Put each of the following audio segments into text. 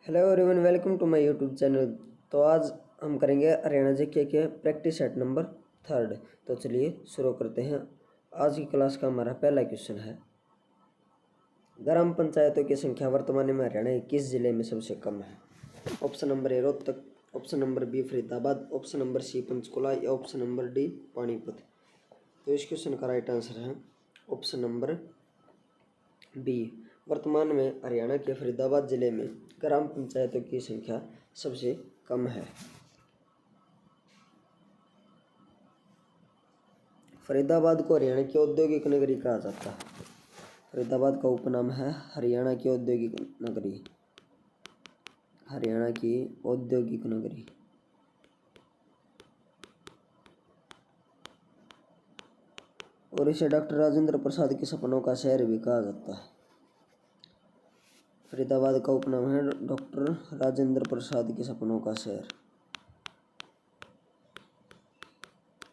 Hello everyone, welcome to my YouTube channel. तो आज हम करेंगे हरियाणा जीके के प्रैक्टिस सेट नंबर 3। तो चलिए शुरू करते हैं। आज की क्लास का हमारा पहला क्वेश्चन है, ग्राम पंचायतों की संख्या वर्तमान में हरियाणा 21 जिले में सबसे कम है। Option number A Rohtak, option number B Faridabad, option number C Panchkula या ऑप्शन नंबर डी पानीपत। तो इस क्वेश्चन का राइट आंसर है ऑप्शन नंबर बी। वर्तमान में हरियाणा के फरीदाबाद जिले में ग्राम पंचायतों की संख्या सबसे कम है। फरीदाबाद को हरियाणा की औद्योगिक नगरी कहा जाता है। फरीदाबाद का उपनाम है हरियाणा की औद्योगिक नगरी, हरियाणा की औद्योगिक नगरी। और इसे डॉक्टर राजेंद्र प्रसाद के सपनों का शहर भी कहा जाता है। फरीदाबाद का उपनाम है डॉक्टर राजेंद्र प्रसाद के सपनों का शहर,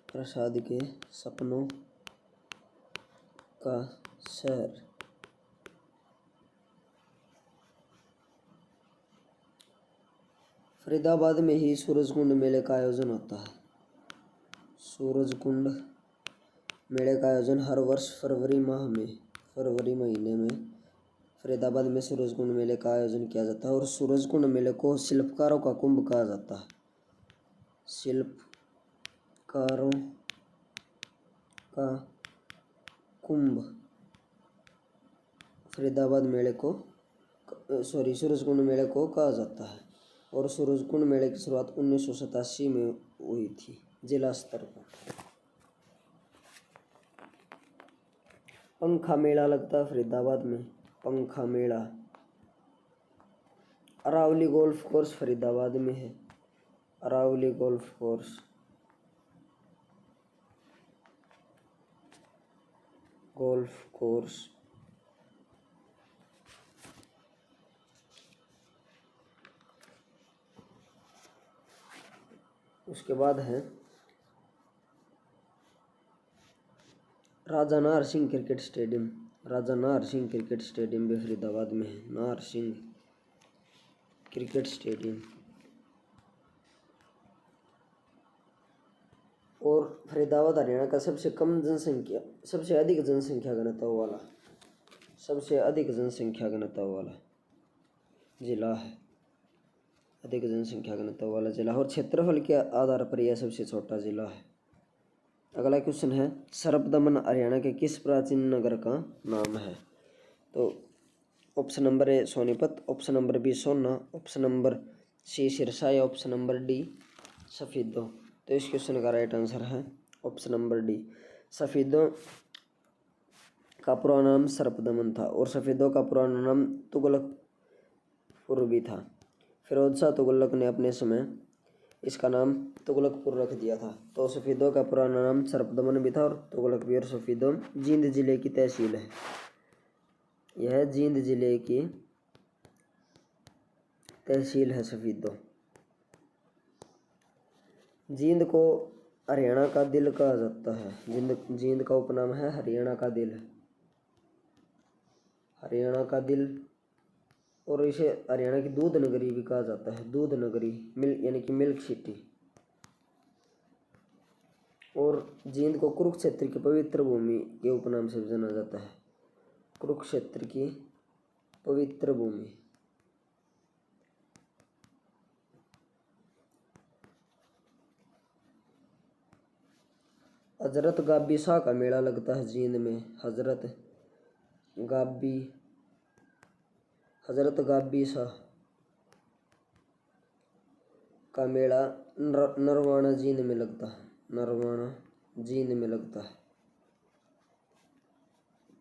प्रसाद के सपनों का शहर। फरीदाबाद में ही सूरजकुंड मेले का आयोजन होता है। सूरजकुंड मेले का आयोजन हर वर्ष फरवरी महीने में फरीदाबाद में सूरजकुंड मेले का आयोजन किया जाता है। और सूरजकुंड मेले को शिल्पकारों का कुंभ कहा जाता है। शिल्पकारों का कुंभ फरीदाबाद मेले को सूरजकुंड मेले को कहा जाता है। और सूरजकुंड मेले की शुरुआत 1987 में हुई थी जिला स्तर पर। पंखा मेला लगता है फरीदाबाद में। पंखा मेला। अरावली गोल्फ कोर्स फरीदाबाद में है। Aravali golf course, golf course. उसके बाद है Raja Nahar Singh cricket stadium. Raja Nahar Singh cricket stadium भी फरीदाबाद में है। Nahar Singh cricket stadium. और फरीदाबाद हरियाणा का सबसे अधिक जनसंख्या घनत्व वाला जिला है। अधिक जनसंख्या घनत्व वाला जिला और क्षेत्रफल के आधार पर यह सबसे छोटा जिला है। अगला क्वेश्चन है, सर्पदमन हरियाणा के किस प्राचीन नगर का नाम है? तो option number A Sonipat, option number B Sohna, option number C Sirsa या ऑप्शन नंबर डी सफीदो। तो इस क्वेश्चन का राइट आंसर है ऑप्शन नंबर डी सफीदो। का पुराना नाम सर्पदमन था और सफीदो का पुराना नाम तुगलकपुर भी था। फिरोज शाह तुगलक ने अपने समय इसका नाम तुगलकपुर रख दिया था। तो सफीदो का पुराना नाम सर्पदमन भी था और तुगलक भी। और सफीदो जींद जिले की तहसील है। यह जींद जिले की तहसील है सफीदो। जींद को हरियाणा का दिल कहा जाता है। जींद का उपनाम है हरियाणा का दिल, हरियाणा का दिल। और इसे हरियाणा की दूध नगरी भी कहा जाता है। दूध नगरी यानी कि मिल्क सिटी। और जींद को कुरुक्षेत्र की पवित्र भूमि के उपनाम से जाना जाता है। कुरुक्षेत्र की पवित्र भूमि। हजरत गाबी शाह का मेला लगता है जींद में। हजरत गाबी शाह का मेला नरवाना जींद में लगता है। नरवाना जींद में लगता है।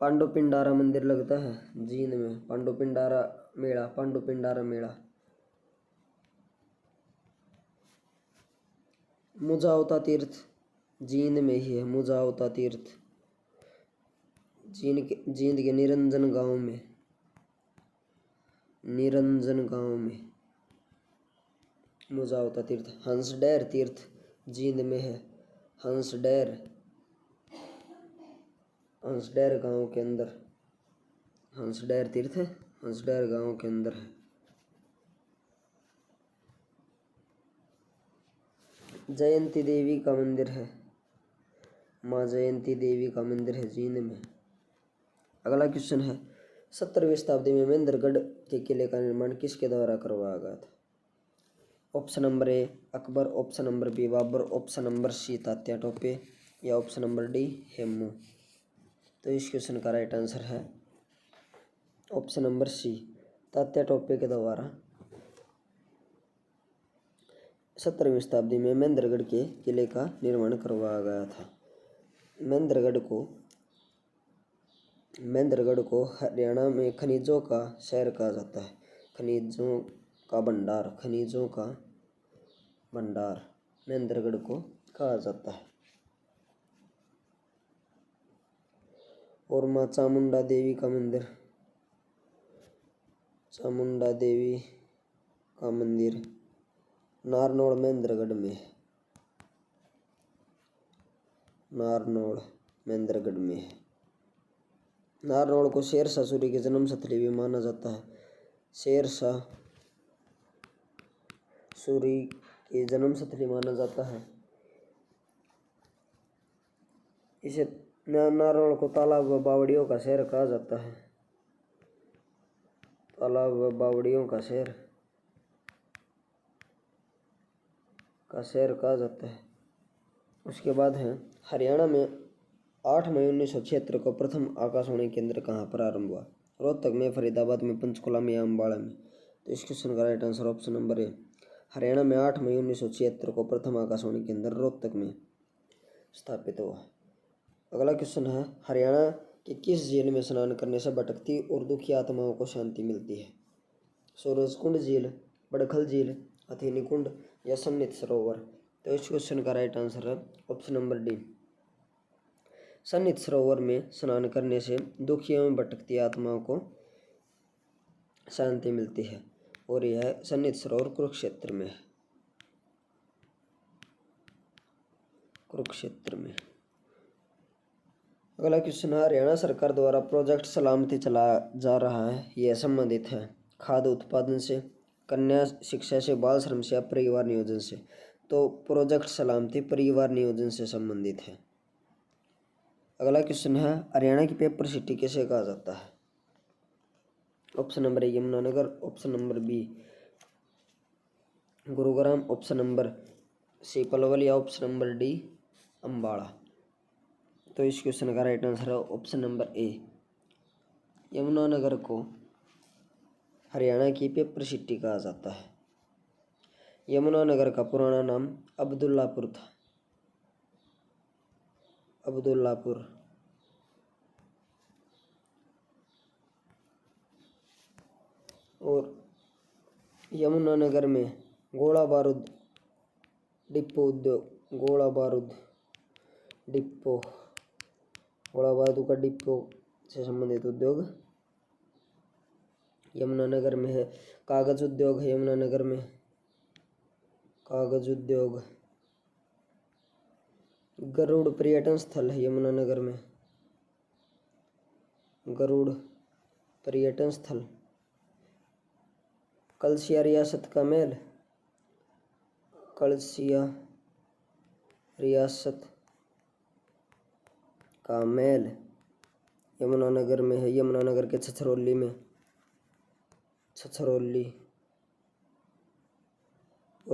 पांडु पिंडारा मंदिर लगता है जींद में। पांडु पिंडारा मेला। मुजावता तीर्थ जींद में ही है। मुजावता तीर्थ जींद के निरंजन गांव में मुजावता तीर्थ। हंसडेर तीर्थ जींद में है। हंसडेर गांव के अंदर हंसडेर तीर्थ है। हंसडेर गांव के अंदर है। जयंती देवी का मंदिर है, माँ जयंती देवी का मंदिर है जींद में। अगला क्वेश्चन है 17वीं शताब्दी में महेंद्रगढ़ के किले का निर्माण किसके द्वारा करवाया गया था? Option number A Akbar, option number B Babur, option number C Tatya Tope या ऑप्शन नंबर डी हेमू। तो इस क्वेश्चन का राइट आंसर है option number C Tatya Tope के द्वारा 17वीं शताब्दी में महेंद्रगढ़ के किले का निर्माण करवाया गया था। महेंद्रगढ़ को हरियाणा में खनिजों का शहर कहा जाता है, खनिजों का भंडार महेंद्रगढ़ को कहा जाता है। और माँ चामुंडा देवी का मंदिर नारनौल महेंद्रगढ़ में है। नारनौल को शेरशाह सूरी की जन्मस्थली भी माना जाता है। शेरशाह सूरी की जन्मस्थली माना जाता है। इसे नारनौल को तालाब व बावड़ियों का शहर कहा जाता है। कहा जाता है। उसके बाद है हरियाणा में 8 मई 1976 को प्रथम आकाशवाणी केंद्र कहाँ पर आरंभ हुआ? रोहतक में, फरीदाबाद में, पंचकुला में या अम्बाड़ा में। तो इस क्वेश्चन का राइट आंसर ऑप्शन नंबर ए हरियाणा में 8 मई 1976 को प्रथम आकाशवाणी केंद्र रोहतक में स्थापित हुआ। अगला क्वेश्चन है हरियाणा की किस झील में स्नान करने से भटकती और दुखी आत्माओं को शांति मिलती है? सूरजकुंड झील, बड़खल झील, हथेनी कुंड या सन्निध सरोवर। तो इस क्वेश्चन का राइट आंसर है ऑप्शन नंबर डी सन्निध सरोवर में स्नान करने से दुखी एवं भटकती आत्माओं को शांति मिलती है और यह सन्निध सरोवर कुरुक्षेत्र में है। अगला क्वेश्चन है हरियाणा सरकार द्वारा प्रोजेक्ट सलामती चलाया जा रहा है, यह संबंधित है खाद्य उत्पादन से, कन्या शिक्षा से, बाल श्रम से या परिवार नियोजन से। तो प्रोजेक्ट सलामती परिवार नियोजन से संबंधित है। अगला क्वेश्चन है हरियाणा की पेपर सिटी किसे कहा जाता है? Option number A Yamunanagar, option number B Gurugram, option number C Palwal या ऑप्शन नंबर डी अम्बाड़ा। तो इस क्वेश्चन का राइट आंसर है ऑप्शन नंबर ए यमुनानगर को हरियाणा की पेपर सिटी कहा जाता है। यमुनानगर का पुराना नाम अब्दुल्लापुर था। और यमुनानगर में गोला बारूद का डिपो से संबंधित उद्योग यमुनानगर में है। कागज उद्योग है यमुनानगर में, गरुड़ पर्यटन स्थल है यमुनानगर में, कलसिया रियासत का महल यमुनानगर में है। यमुनानगर के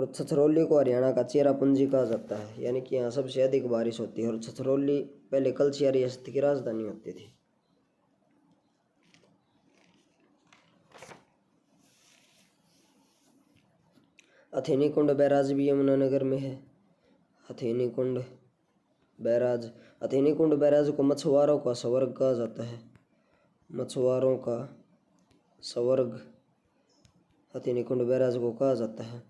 छछरौली को हरियाणा का चेरापूंजी कहा जाता है, यानी कि यहाँ सबसे अधिक बारिश होती है। और छछरौली पहले कलसिया रियासत की राजधानी होती थी। हथेनी कुंड बैराज भी यमुनानगर में है। हथेनी कुंड बैराज को मछुआरों का स्वर्ग कहा जाता है। हथेनी कुंड बैराज को कहा जाता है।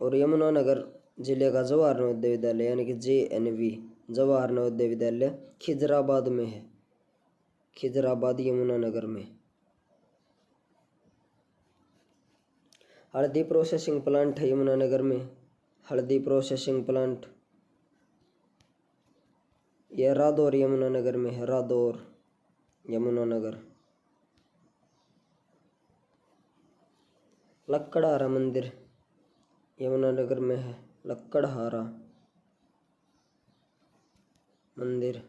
और यमुनानगर जिले का जवाहर नवोदय विद्यालय यानी कि JNV जवाहर नवोदय विद्यालय खिजराबाद में है। यमुनानगर में। हल्दी प्रोसेसिंग प्लांट है यमुनानगर में। यह रादौर यमुनानगर में है। लक्कड़हारा मंदिर यमुनानगर में है। मंदिर।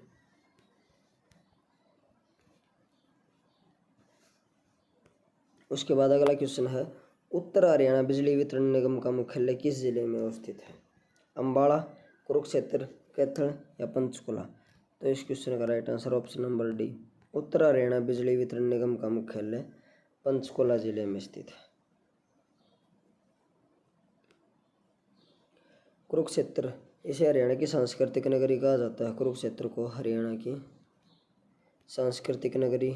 उसके बाद अगला क्वेश्चन है, उत्तर हरियाणा बिजली वितरण निगम का मुख्यालय किस जिले में अवस्थित है? अम्बाड़ा, कुरुक्षेत्र, कैथल या पंचकुला? तो इस क्वेश्चन का right answer option number D, Uttar Haryana Bijli Vitran निगम का मुख्यालय पंचकुला जिले में स्थित है। कुरुक्षेत्र, इसे हरियाणा की सांस्कृतिक नगरी कहा जाता है। कुरुक्षेत्र को हरियाणा की सांस्कृतिक नगरी,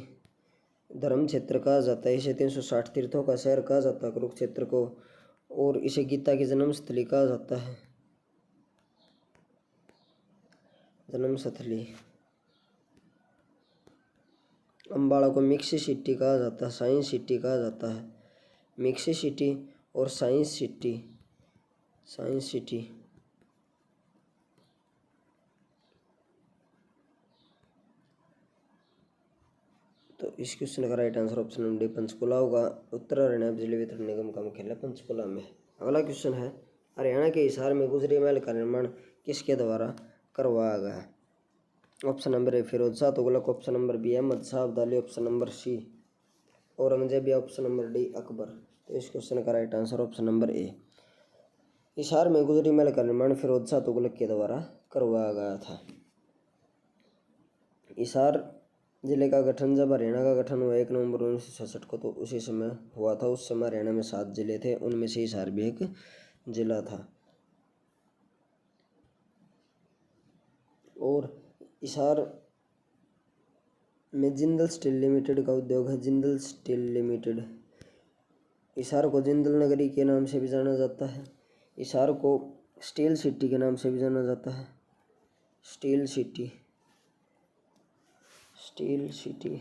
धर्म क्षेत्र कहा जाता है। इसे 360 तीर्थों का शहर कहा जाता है कुरुक्षेत्र को, और इसे गीता की जन्मस्थली कहा जाता है, जन्मस्थली। अम्बाड़ा को मिक्सी सिटी कहा जाता है, साइंस सिटी कहा जाता है। मिक्सी सिटी और साइंस सिटी, साइंस सिटी। तो इस क्वेश्चन का right answer option number D Panchkula होगा। उत्तर हरियाणा बिजली वितरण निगम का मुख्यालय पंचकुला में है। अगला क्वेश्चन है, हरियाणा के हिसार में गुजरी महल का निर्माण किसके द्वारा करवाया गया? Option number A Firoz Shah Tughlaq, option number B Ahmad Shah Abdali, option number C Aurangzeb या ऑप्शन नंबर डी अकबर? तो इस क्वेश्चन का right answer option number A, Hisar में गुजरी महल का निर्माण फिरोज शाह तुगलक के द्वारा करवाया गया था। हिसार जिले का गठन, जब हरियाणा का गठन हुआ 1 नवंबर 1966 को, तो उसी समय हुआ था। उस समय हरियाणा में 7 जिले थे, उनमें से हिसार भी एक जिला था। और हिसार में जिंदल स्टील लिमिटेड का उद्योग है, जिंदल स्टील लिमिटेड। हिसार को जिंदल नगरी के नाम से भी जाना जाता है। हिसार को स्टील सिटी के नाम से भी जाना जाता है, स्टील सिटी, स्टील सिटी।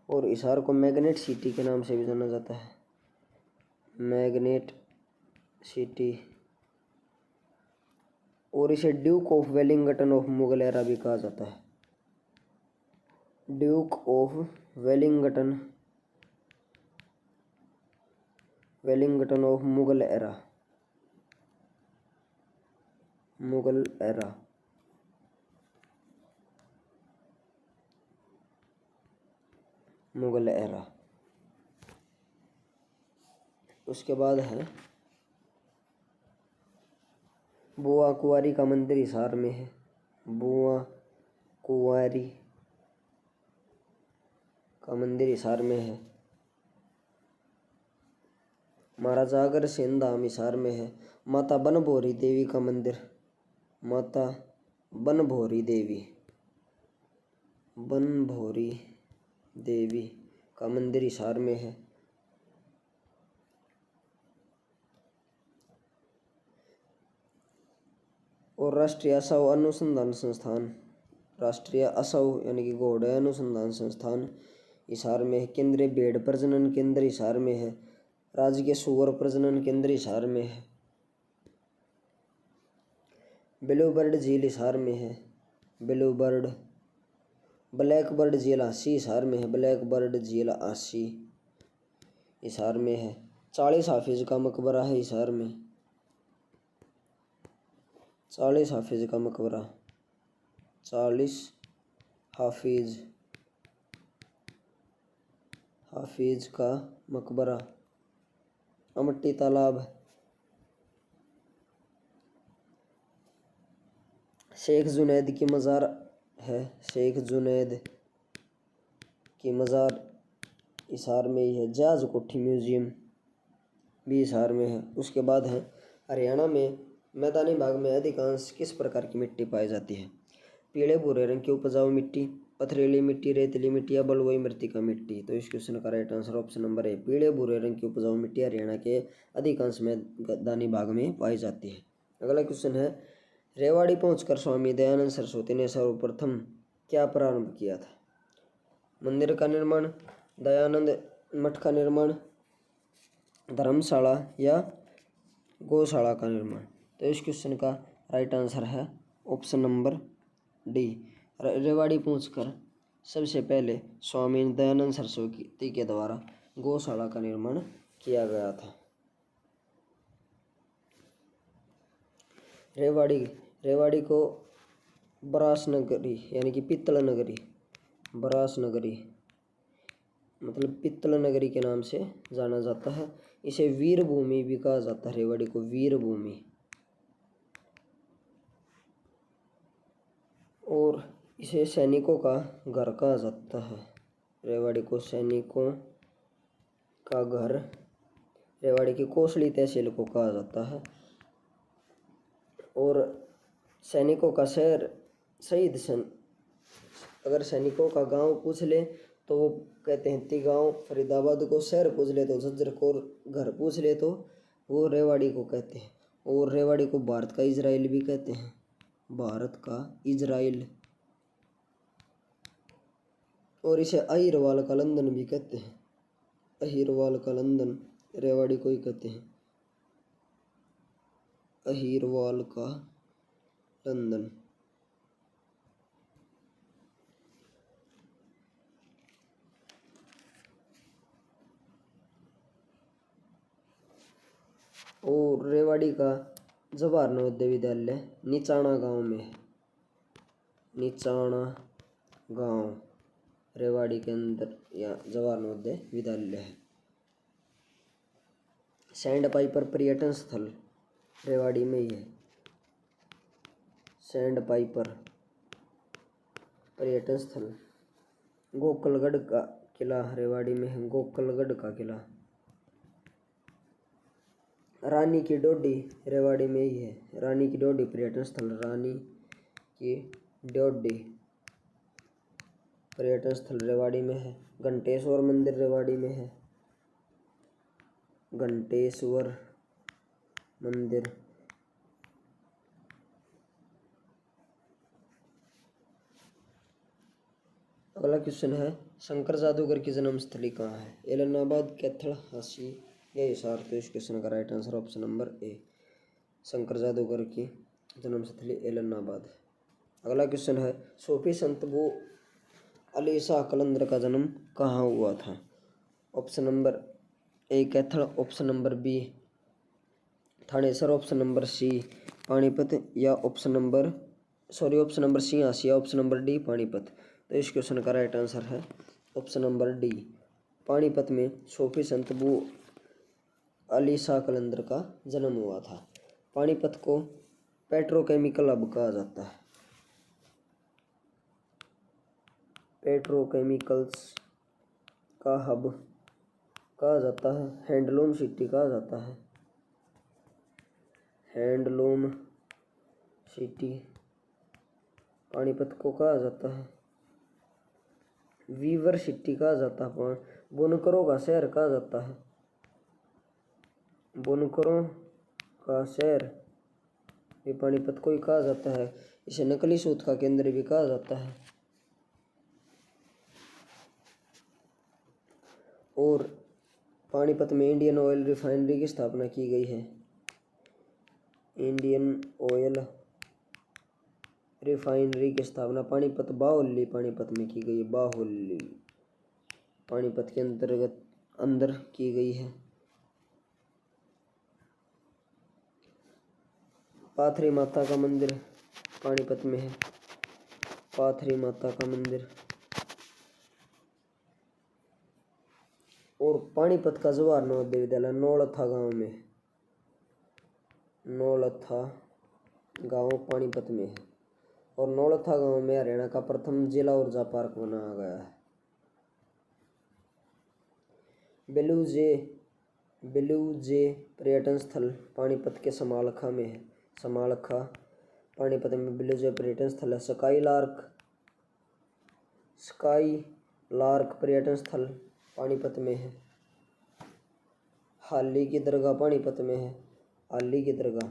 और हिसार को मैग्नेट सिटी के नाम से भी जाना जाता है, मैग्नेट सिटी। और इसे Duke of Wellington of Mughal era भी कहा जाता है, Duke of Wellington, Wellington of Mughal era, Mughal era. Mughal era. उसके बाद है, बुआ कुंवारी का मंदिर हिसार में है, बुआ कुंवारी का मंदिर हिसार में है। महाराजा अग्रसेन धाम हिसार में है। माता बनभौरी देवी का मंदिर, माता बनभौरी देवी, बनभौरी देवी का मंदिर हिसार में है। और राष्ट्रीय असव अनुसंधान संस्थान, राष्ट्रीय असव यानी कि घोड़े अनुसंधान संस्थान हिसार में है। केंद्रीय भेड़ प्रजनन केंद्र हिसार में है। राजकीय सुअर प्रजनन केंद्र हिसार में है। ब्लू बर्ड झील हिसार में है, ब्लू बर्ड। ब्लैक बर्ड झील आसी हिसार में है, ब्लैक बर्ड झील आसी हिसार में है। 40 हाफिज का मकबरा है हिसार में, 40 हाफिज का मकबरा, 40 हाफिज, हाफिज का मकबरा। अमट्टी तालाब, शेख जुनैद की मज़ार है, शेख जुनैद की मज़ार हिसार में ही है। जहाज कोठी म्यूजियम भी हिसार में है। उसके बाद है, हरियाणा में मैदानी भाग में अधिकांश किस प्रकार की मिट्टी पाई जाती है? पीले भूरे रंग की उपजाऊ मिट्टी, पथरीली मिट्टी, रेतीली मिट्टी या बलुई मृत्तिका मिट्टी? तो इस क्वेश्चन का राइट आंसर ऑप्शन नंबर ए, पीले भूरे रंग की उपजाऊ मिट्टी हरियाणा के अधिकांश मैदानी भाग में पाई जाती है। अगला क्वेश्चन है, रेवाड़ी पहुंचकर स्वामी दयानंद सरस्वती ने सर्वप्रथम क्या प्रारंभ किया था? मंदिर का निर्माण, दयानंद मठ का निर्माण, धर्मशाला या गौशाला का निर्माण? तो इस क्वेश्चन का राइट आंसर है ऑप्शन नंबर डी, रेवाड़ी पहुंचकर सबसे पहले स्वामी दयानंद सरस्वती के द्वारा गौशाला का निर्माण किया गया था। रेवाड़ी को बरास नगरी यानी कि पित्तल नगरी, बरास नगरी मतलब पित्तल नगरी के नाम से जाना जाता है। इसे वीर भूमि भी कहा जाता है, रेवाड़ी को वीर भूमि। और इसे सैनिकों का घर कहा जाता है, रेवाड़ी को सैनिकों का घर। रेवाड़ी की कोसली तहसील को कहा जाता है। और सैनिकों का शहर शहीद सन, अगर सैनिकों का गांव पूछ ले तो वो कहते हैं तिगांव। फरीदाबाद को शहर पूछ ले तो झज्जर को, घर पूछ ले तो वो रेवाड़ी को कहते हैं। और रेवाड़ी को भारत का इजराइल भी कहते हैं, भारत का इजराइल। और इसे अहिरवाल का लंदन भी कहते हैं, अहिरवाल का लंदन रेवाड़ी को ही कहते हैं, अहिरवाल का लंदन। और रेवाड़ी का जवाहर नवोदय विद्यालय निचाणा गांव में है, निचाणा गांव रेवाड़ी के अंदर या जवाहर नवोदय विद्यालय है। सैंड पाइपर पर्यटन स्थल रेवाड़ी में ही है, सैंड पाइपर पर्यटन स्थल। गोकलगढ़ का किला रेवाड़ी में है, गोकलगढ़ का किला। रानी की डोडी रेवाड़ी में ही है, रानी की डोडी पर्यटन स्थल, रानी की डोडी पर्यटन स्थल रेवाड़ी में है। घंटेश्वर मंदिर रेवाड़ी में है, घंटेश्वर मंदिर। अगला क्वेश्चन है, शंकर जादूगर की जन्मस्थली कहाँ है? एलनाबाद, कैथल, हांसी या हिसार। तो इस क्वेश्चन का राइट आंसर ऑप्शन नंबर ए, शंकर जादूगर की जन्मस्थली एलनाबाद। अगला क्वेश्चन है, सूफी संत अबू अली शाह कलंदर का जन्म कहाँ हुआ था? Option number A Kaithal, option number B Thanesar, option number C Panipat या ऑप्शन नंबर सी हांसी या ऑप्शन नंबर डी पानीपत। तो इस क्वेश्चन का राइट आंसर है ऑप्शन नंबर डी, पानीपत में सूफी संत अबू अली शाह कलंदर का जन्म हुआ था। पानीपत को पेट्रोकेमिकल हब कहा जाता है, पेट्रोकेमिकल्स का हब कहा जाता है, हैंडलूम सिटी कहा जाता है, हैंडलूम सिटी पानीपत को कहा जाता है, वीवर सिटी कहा जाता है, बुनकरों का शहर कहा जाता है, बुनकरों का शहर ये पानीपत को ही कहा जाता है। इसे नकली सूत का केंद्र भी कहा जाता है। और पानीपत में इंडियन ऑयल रिफाइनरी की स्थापना की गई है, इंडियन ऑयल रिफाइनरी की स्थापना पानीपत बाहुल्ली पानीपत में की गई है, बाहुल्ली पानीपत के अंदर की गई है। पाथरी माता का मंदिर पानीपत में है, पाथरी माता का मंदिर। और पानीपत का जवाहर नवोदय विद्यालय नौलथा गांव में, नौलथा गांव पानीपत में है। और नौलथा गांव में हरियाणा का प्रथम जिला ऊर्जा पार्क बनाया गया है। बेलूजे पर्यटन स्थल पानीपत के समालखा में है, समालखा पानीपत में बेलूजे पर्यटन स्थल है। स्काई लार्क पर्यटन स्थल पानीपत में है। हाली की दरगाह पानीपत में है, हाली की दरगाह,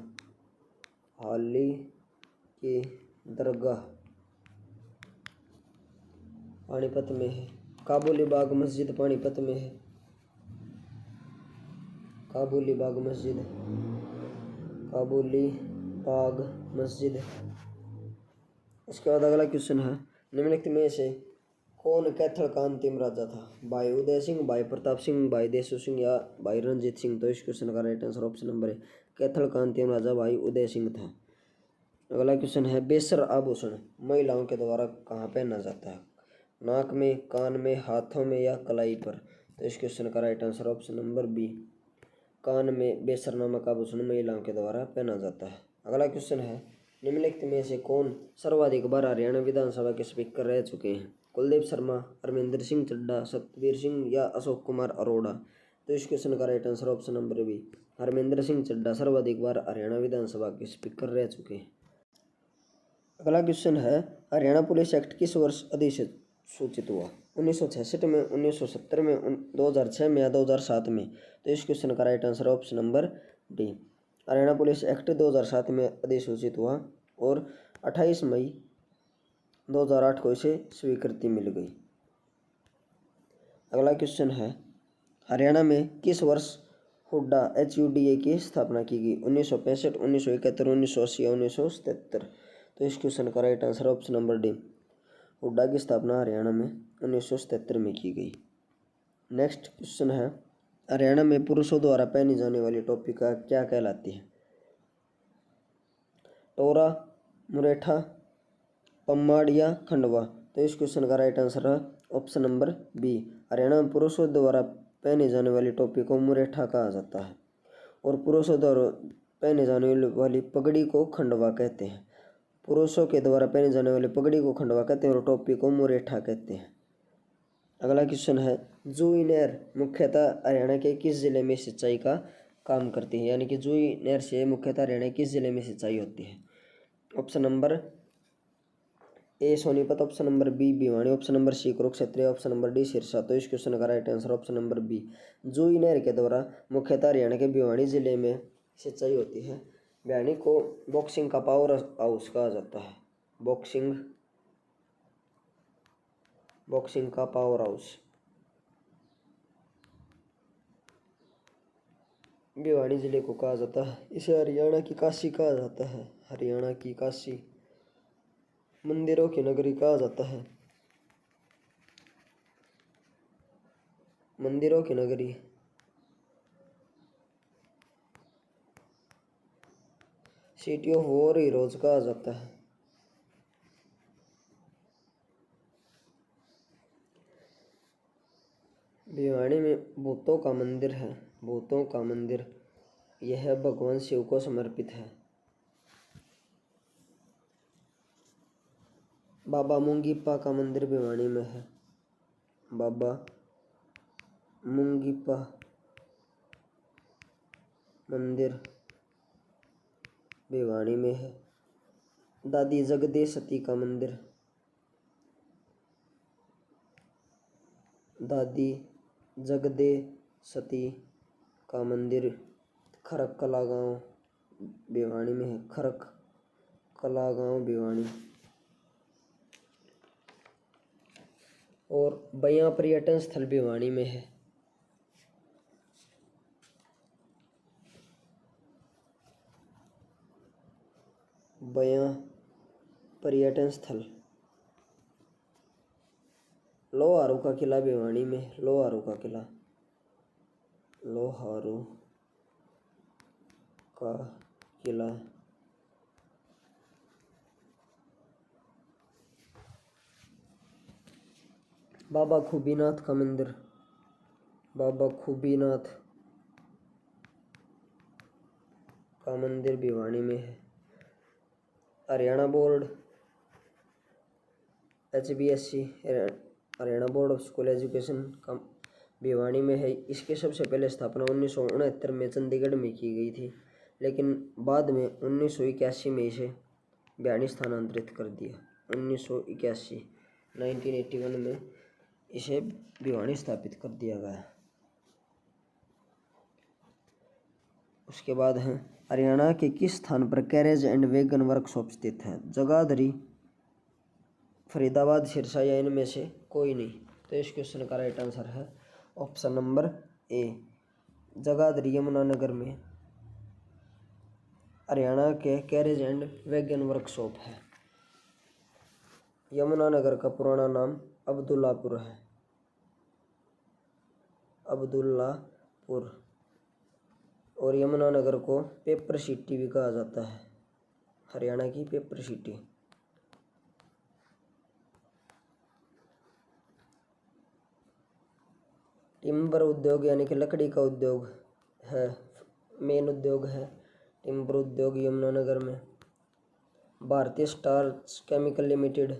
हाली की दरगाह पानीपत में है। काबुली बाग मस्जिद पानीपत में है, काबुली बाग मस्जिद, काबुली बाग मस्जिद। इसके बाद अगला क्वेश्चन है, निम्नलिखित में से कौन कैथल का अंतिम राजा था? भाई उदय सिंह, भाई प्रताप सिंह, भाई देसू सिंह या भाई रणजीत सिंह। तो इस क्वेश्चन का राइट आंसर ऑप्शन नंबर है, कैथल का अंतिम राजा भाई उदय सिंह था। अगला क्वेश्चन है बेसर आभूषण महिलाओं के द्वारा कहाँ पहना जाता है? नाक में, कान में, हाथों में या कलाई पर? तो इस क्वेश्चन का right answer option number B, कान में बेसर नामक आभूषण महिलाओं के द्वारा पहना जाता है। अगला क्वेश्चन है निम्नलिखित में से कौन सर्वाधिक बार हरियाणा विधानसभा के स्पीकर रह चुके हैं? कुलदीप शर्मा, हरमिंदर सिंह चड्ढा, सतबीर सिंह या अशोक कुमार अरोड़ा? तो इस क्वेश्चन का right answer option number B, Harminder Singh Chadha सर्वाधिक बार हरियाणा विधानसभा के स्पीकर रह चुके हैं। अगला क्वेश्चन है हरियाणा पुलिस एक्ट किस वर्ष अधिसूचित हुआ? 1966 में, 1970 में, 2006 में या 2007 में? तो इस क्वेश्चन का right answer option number D, Haryana police act 2007 में अधिसूचित हुआ और 28 मई 2008 को इसे स्वीकृति मिल गई। अगला क्वेश्चन है हरियाणा में किस वर्ष हुड्डा HUDA की स्थापना की गई? 1965, 1971, 1980 या 1977? तो इस क्वेश्चन का right answer option number D, Hooda की स्थापना हरियाणा में 1977 में की गई। नेक्स्ट क्वेश्चन है हरियाणा में पुरुषों द्वारा पहनी जाने वाली टोपी का क्या कहलाती है? टोरा, मुरेठा, पम्माड़ या खंडवा? तो इस क्वेश्चन का राइट आंसर है ऑप्शन नंबर बी, हरियाणा में पुरुषों द्वारा पहने जाने वाली टोपी को मुरेठा कहा जाता है और पुरुषों द्वारा पहने जाने वाली पगड़ी को खंडवा कहते हैं। पुरुषों के द्वारा पहने जाने वाली पगड़ी को खंडवा कहते हैं और टोपी को मुरेठा कहते हैं। अगला क्वेश्चन है जूही नहर मुख्यतः हरियाणा के किस जिले में सिंचाई का काम करती है? यानी कि जूही नहर से मुख्यतः हरियाणा के किस जिले में सिंचाई होती है? Option number A Sonipat, option number B Bhiwani, option number C Kurukshetra, option number D Sirsa? तो इस क्वेश्चन का right answer option number B, Juhi नहर के द्वारा मुख्यतः हरियाणा के भिवानी जिले में सिंचाई होती है। भिवानी को बॉक्सिंग का पावर हाउस कहा जाता है, बॉक्सिंग का पावर हाउस भिवानी जिले को कहा जाता है। इसे हरियाणा की काशी कहा जाता है, हरियाणा की काशी, मंदिरों की नगरी कहा जाता है, मंदिरों की नगरी। सिटी ऑफ वॉर हीरोज कहा जाता है। भिवानी में भूतों का मंदिर है, भूतों का मंदिर, यह भगवान शिव को समर्पित है। बाबा मुंगीपा का मंदिर भिवानी में है, बाबा मुंगीपा मंदिर भिवानी में है। दादी जगदे सती का मंदिर, दादी जगदे सती का मंदिर खरक कला गाँव भिवानी में है, खरक कला गाँव भिवानी। और बयां पर्यटन स्थल भिवानी में है, बयां पर्यटन स्थल। लोहारू का किला भिवानी में, लोहारू का किला, लोहारू का किला। बाबा खूबीनाथ का मंदिर, बाबा खूबीनाथ का मंदिर भिवानी में है। Haryana board HBSC Haryana board of school education का भिवानी में है। इसकी सबसे पहले स्थापना 1969 में चंडीगढ़ में की गई थी, लेकिन बाद में 1981 में इसे भिवानी स्थानांतरित कर दिया। 1981 में इसे भिवानी स्थापित कर दिया गया। उसके बाद है हरियाणा के किस स्थान पर कैरेज एंड वैगन वर्कशॉप स्थित है? जगाधरी, फरीदाबाद, सिरसा या इनमें से कोई नहीं? तो इस क्वेश्चन का राइट आंसर है ऑप्शन नंबर ए, जगाधरी यमुनानगर में हरियाणा के कैरेज एंड वैगन वर्कशॉप है। यमुनानगर का पुराना नाम अब्दुल्लापुर है, अब्दुल्लापुर। और यमुनानगर को पेपर सिटी भी कहा जाता है, हरियाणा की पेपर सिटी। टिम्बर उद्योग यानी कि लकड़ी का उद्योग है, मेन उद्योग है टिम्बर उद्योग यमुनानगर में। भारतीय स्टार्च केमिकल लिमिटेड,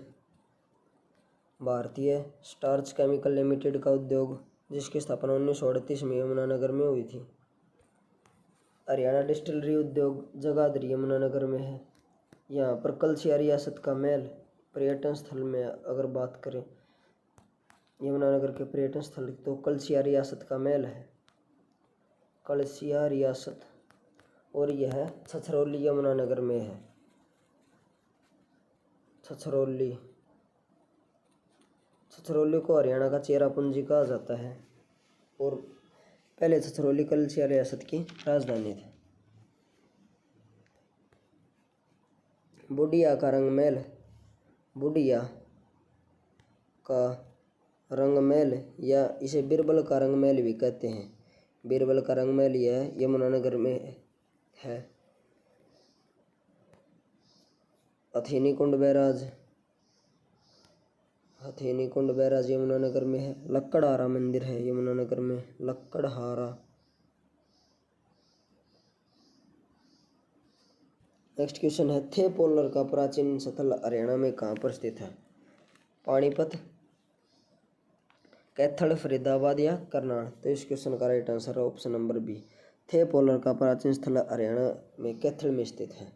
भारतीय स्टार्च केमिकल लिमिटेड का उद्योग, जिसकी स्थापना 1938 में यमुनानगर में हुई थी। हरियाणा डिस्टिलरी उद्योग जगाधरी यमुनानगर में है। यहाँ पर कलसिया रियासत का महल पर्यटन स्थल में अगर बात करें यमुनानगर के पर्यटन स्थल, तो कलसिया रियासत का महल है, कलसिया रियासत, और यह छछरौली यमुनानगर में है। छछरौली, छछरौली को हरियाणा का चेरापूंजी कहा जाता है और पहले छछरौली कलसिया रियासत की राजधानी थी। बुढ़िया का रंग महल, बुढ़िया का रंग महल या इसे बीरबल का रंग महल भी कहते हैं। बीरबल का रंग महल यह यमुनानगर में है। हथेनी कुंड बैराज, हथेनी कुंड बैराज यमुनानगर में है। लक्कड़हारा मंदिर है यमुनानगर में, लक्कड़हारा। नेक्स्ट क्वेश्चन है, थे पोलर का प्राचीन स्थल हरियाणा में कहाँ पर स्थित है? पानीपत, कैथल, फरीदाबाद या करनाल? तो इस क्वेश्चन का राइट आंसर है ऑप्शन नंबर बी। थे पोलर का प्राचीन स्थल हरियाणा में कैथल में स्थित है।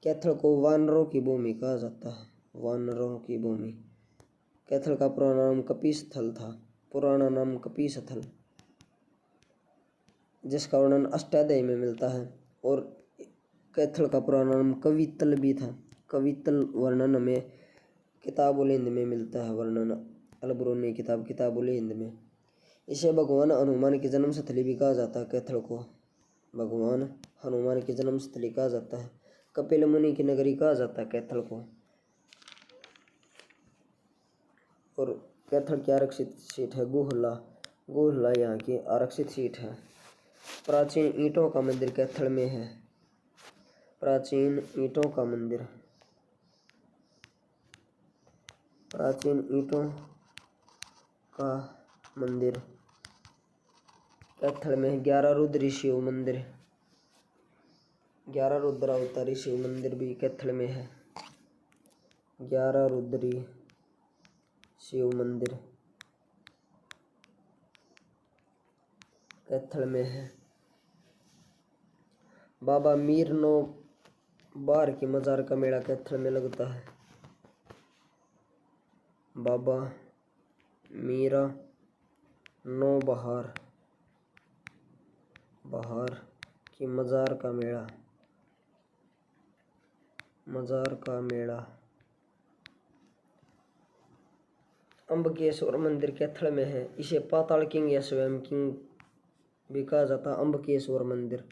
कैथल को वानरों की भूमि कहा जाता है, वानरों की भूमि। कैथल का पुराना नाम कपिस्थल था, पुराना नाम कपिस्थल, जिसका वर्णन अष्टाध्यायी में मिलता है। और कैथल का पुराना नाम कवितल भी था। कवितल वर्णन में किताबुल हिंद में मिलता है, वर्णन अलबरूनी किताब किताबुल हिंद में। इसे भगवान हनुमान की जन्म स्थली भी कहा जाता है। कैथल को भगवान हनुमान की जन्म स्थली कहा जाता है। कपिल मुनि की नगरी कहा जाता है कैथल को। और कैथल की आरक्षित सीट है गुहला, गुहला यहाँ की आरक्षित सीट है। प्राचीन ईंटों का मंदिर कैथल में है, प्राचीन ईंटों का मंदिर, प्राचीन ईंटों का मंदिर कैथल में। 11 रुद्री शिव मंदिर, 11 रुद्रावतारी शिव मंदिर भी कैथल में है। 11 रुद्री शिव मंदिर कैथल में है। बाबा मीर नो बार की मजार का मेला कैथल में लगता है। बाबा मीरा नो बहार की मजार का मेला, मजार का मेला। अम्बकेश्वर मंदिर कैथल में है। इसे पाताल किंग या स्वयं किंग भी कहा जाता है। अम्बकेश्वर मंदिर,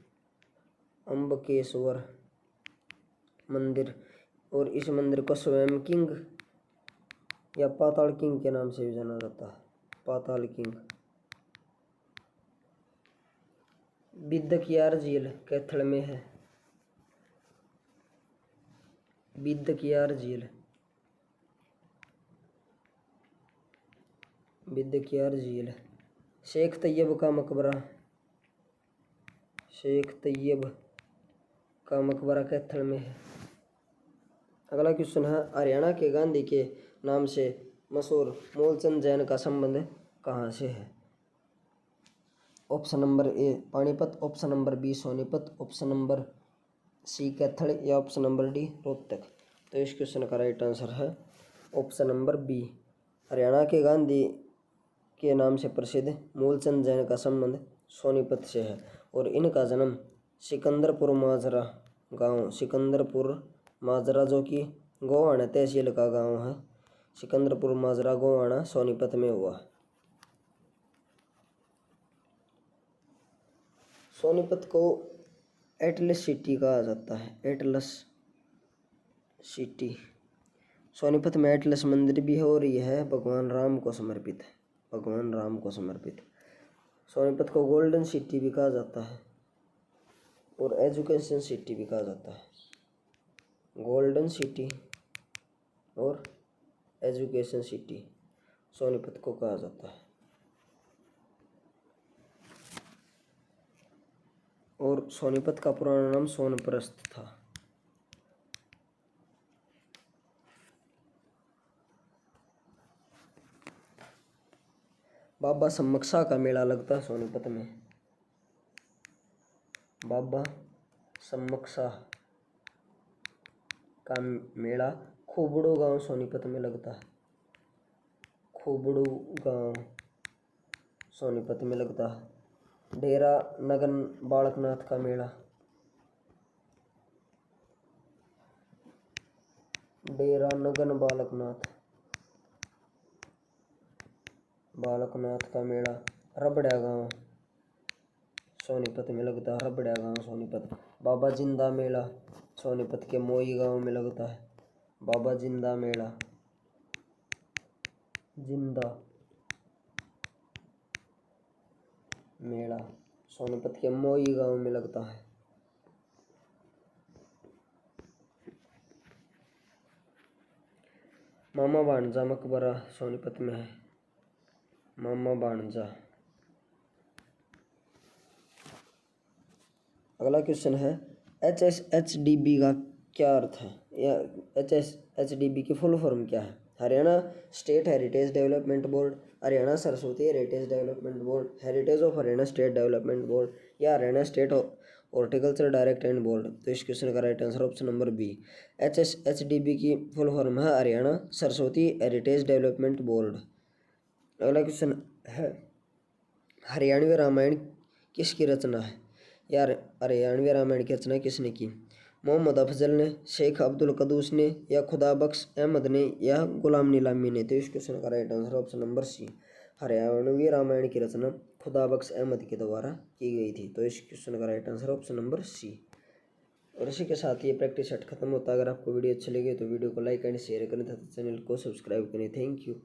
अम्बकेश्वर मंदिर। और इस मंदिर को स्वयं किंग या पाताल किंग के नाम से भी जाना जाता है, पाताल किंग। बिद्दकियार झील कैथल में है, बिद्दकियार झील, बिद्दकियार झील। शेख तैयब का मकबरा, शेख तैयब का मकबरा कैथल में है। अगला क्वेश्चन है, हरियाणा के गांधी के नाम से मशहूर मूलचंद जैन का संबंध कहाँ से है? Option number A Panipat, option number B Sonipat, option number C Kaithal या ऑप्शन नंबर डी रोहतक? तो इस क्वेश्चन का राइट आंसर है ऑप्शन नंबर बी। हरियाणा के गांधी के नाम से प्रसिद्ध मूलचंद जैन का संबंध सोनीपत से है और इनका जन्म सिकंदरपुर माजरा गांव, सिकंदरपुर माजरा जो कि गोवाना तहसील का गांव है, सिकंदरपुर माजरा गोवाना सोनीपत में हुआ। सोनीपत को एटलस सिटी कहा जाता है, एटलस सिटी। सोनीपत में एटलस मंदिर भी है और यह भगवान राम को समर्पित है, भगवान राम को समर्पित। सोनीपत को गोल्डन सिटी भी कहा जाता है और एजुकेशन सिटी भी कहा जाता है। गोल्डन सिटी और एजुकेशन सिटी सोनीपत को कहा जाता है। और सोनीपत का पुराना नाम सोनप्रस्थ था। बाबा सम्मक्सा का मेला लगता है सोनीपत में। बाबा सम्मक्सा का मेला खोबड़ू गांव सोनीपत में लगता है। खोबड़ू गांव सोनीपत में लगता है। डेरा नगन बालकनाथ का मेला, डेरा नगन बालकनाथ का मेला रबड़ा गांव सोनीपत में लगता है। रबड़ा गांव सोनीपत। बाबा जिंदा मेला सोनीपत के मोई गांव में लगता है। बाबा जिंदा मेला, जिंदा मेला सोनीपत के मोई गांव में लगता है। मामा भाणजा मकबरा सोनीपत में है। मामा भाणजा। अगला क्वेश्चन है HSHDB का क्या अर्थ है, या HSHDB की फुल फॉर्म क्या है। Haryana state heritage development board, Haryana Saraswati heritage development board, heritage of Haryana state development board, या Haryana state horticulture directorate board. तो इस क्वेश्चन का right answer option number B. HSHDB की फुल फॉर्म है Haryana Saraswati heritage development board. अगला क्वेश्चन है हरियाणवी रामायण किसकी रचना है, यार हरियाणवी रामायण की रचना किसने की। मोहम्मद अफजल ने, शेख अब्दुल कदूस ने, या खुदाबख्श अहमद ने, या गुलाम नीलामी ने। तो इस क्वेश्चन का right answer option number C. Haryanvi Ramayan की रचना खुदाबख्श अहमद के द्वारा की गई थी। तो इस क्वेश्चन का right answer option number C. और इसी के साथ ये प्रैक्टिस सेट खत्म होता है। अगर आपको वीडियो अच्छी लगे तो वीडियो को लाइक एंड शेयर करें तथा चैनल को सब्सक्राइब करें। Thank you.